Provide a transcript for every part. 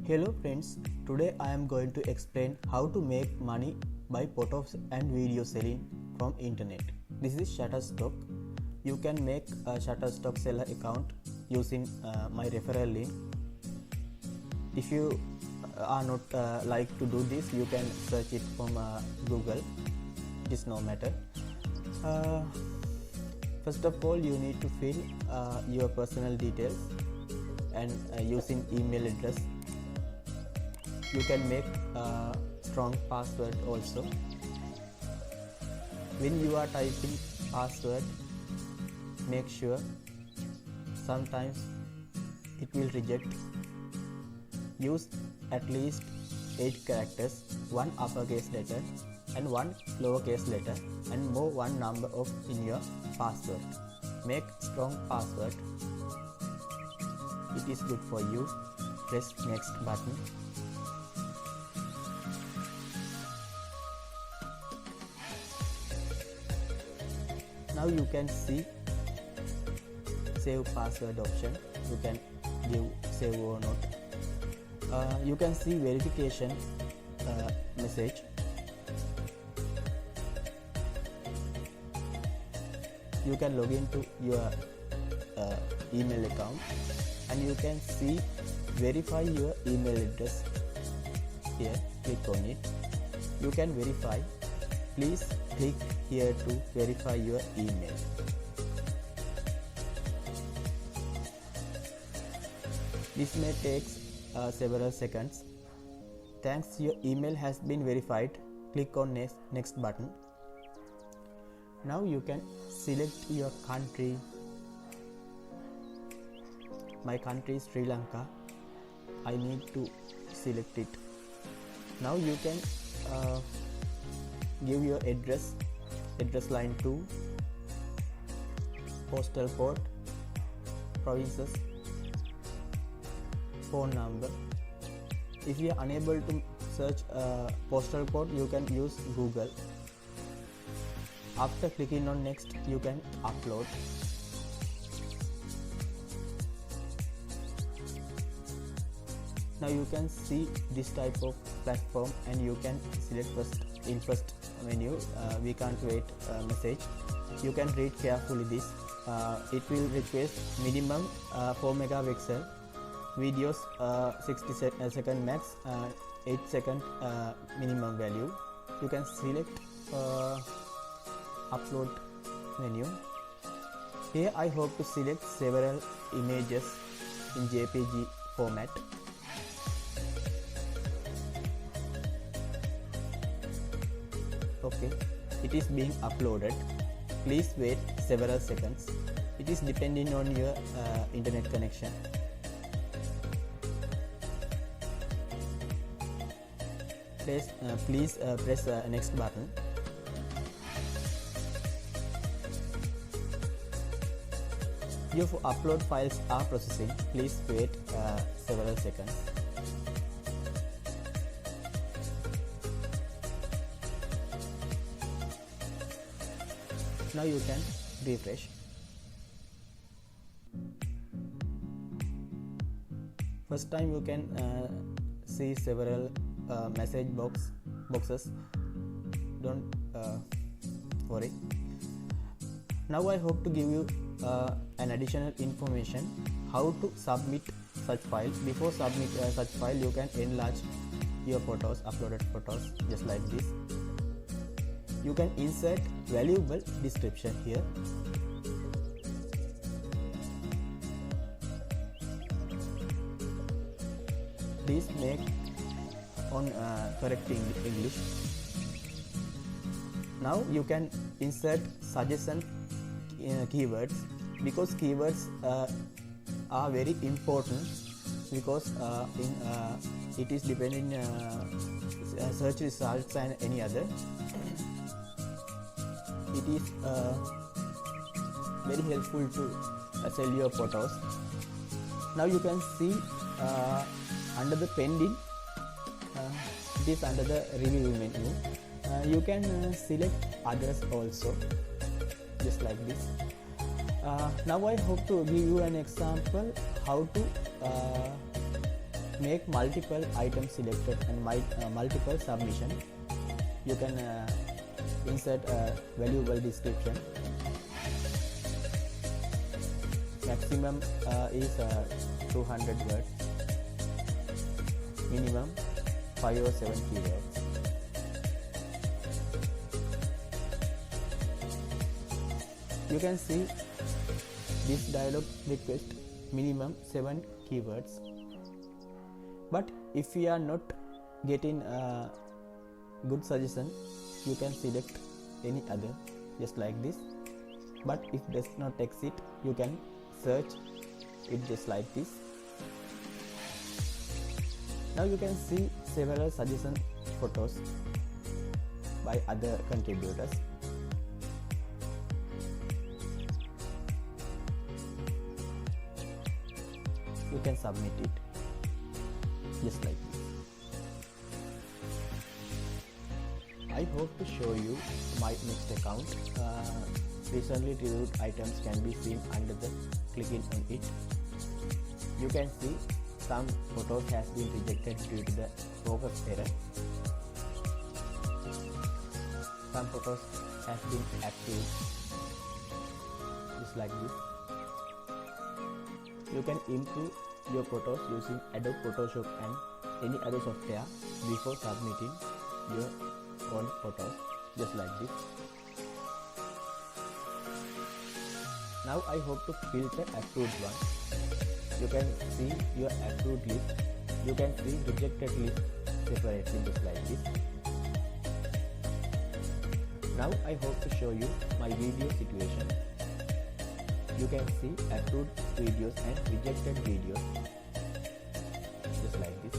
Hello friends, today I am going to explain how to make money by photos and video selling from internet. This is Shutterstock. You can make a Shutterstock seller account using my referral link. If you are not like to do this, you can search it from Google. It is no matter. First of all, you need to fill your personal details and using email address. You can make a strong password also. When you are typing password, make sure sometimes it will reject. Use at least 8 characters, 1 uppercase letter and 1 lowercase letter, and more 1 number of in your password. Make strong password. It is good for you. Press next button. Now you can see save password option. You can give save or not. You can see verification message. You can log into your email account and you can see verify your email address. Here, click on it. You can verify. Please click here to verify your email. This may take several seconds. Thanks, your email has been verified. Click on next button. Now you can select your country. My country is Sri Lanka. I need to select it. Now you can give your address line 2, postal code, provinces, phone number. If you are unable to search postal code, you can use Google. After clicking on next, you can upload. Now you can see this type of platform and you can select first menu. We can't wait message. You can read carefully this. It will request minimum 4 megapixel videos, 60 second max, 8 second minimum value. You can select upload menu. Here I hope to select several images in JPG format. Okay, it is being uploaded. Please wait several seconds. It is depending on your internet connection. Please press next button. Your upload files are processing. Please wait several seconds. Now you can refresh. First time you can see several message boxes. Don't worry. Now I hope to give you an additional information how to submit such file. Before submit such file, you can enlarge your photos, uploaded photos, just like this. You can insert valuable description here. Please make on correct English. Now you can insert suggestion keywords, because keywords are very important, because it is depending search results and any other. It is very helpful to sell your photos. Now you can see under the pending, it is under the review menu. You can select others also, just like this. Now I hope to give you an example how to make multiple items selected and multiple submission. You can insert a valuable description. Maximum is 200 words. Minimum 5 or 7 keywords. You can see this dialog request minimum 7 keywords. But if you are not getting a good suggestion, you can select any other, just like this. But if does not exit, you can search it just like this. Now you can see several suggestion photos by other contributors. You can submit it just like this. I hope to show you my next account. Recently reviewed items can be seen under the clicking on it. You can see some photos has been rejected due to the focus error. Some photos has been active just like this. You can improve your photos using Adobe Photoshop and any other software before submitting your own photos just like this. Now I hope to filter approved one. You can see your approved list. You can see rejected list separately just like this. Now I hope to show you my video situation. You can see approved videos and rejected videos just like this.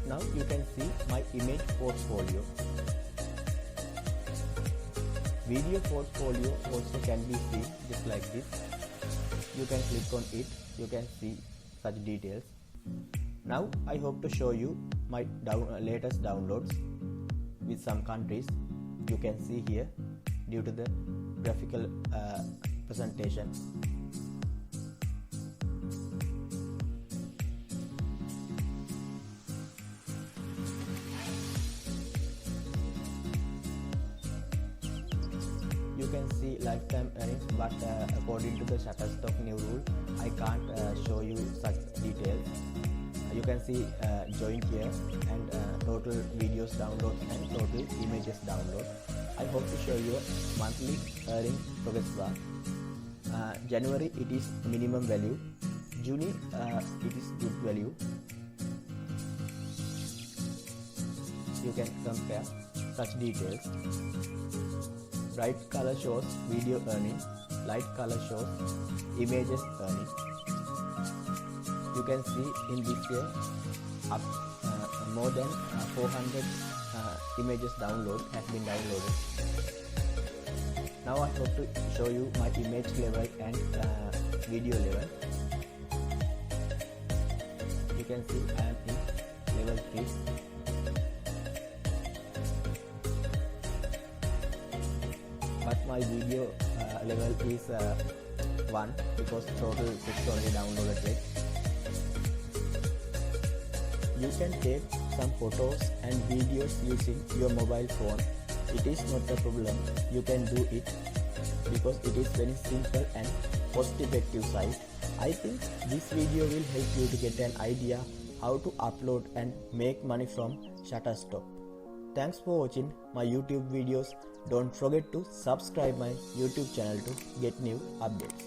Now you can see my image portfolio. Video portfolio also can be seen just like this. You can click on it. You can see such details. Now I hope to show you my latest downloads with some countries. You can see here due to the graphical presentation. You can see lifetime earnings, but according to the Shutterstock new rule, I can't show you such details. You can see join here and total videos download and total images download. I hope to show you monthly earning progress bar. January it is minimum value. June it is good value. You can compare such details. Bright color shows video earning. Light color shows images earning. You can see in this year more than 400 images download has been downloaded. Now I hope to show you my image level and video level. You can see I am in level 3. But my video level is 1 because total 6 only downloaded it. You can take some photos and videos using your mobile phone. It is not a problem. You can do it because it is very simple and cost-effective site. I think this video will help you to get an idea how to upload and make money from Shutterstock. Thanks for watching my YouTube videos. Don't forget to subscribe my YouTube channel to get new updates.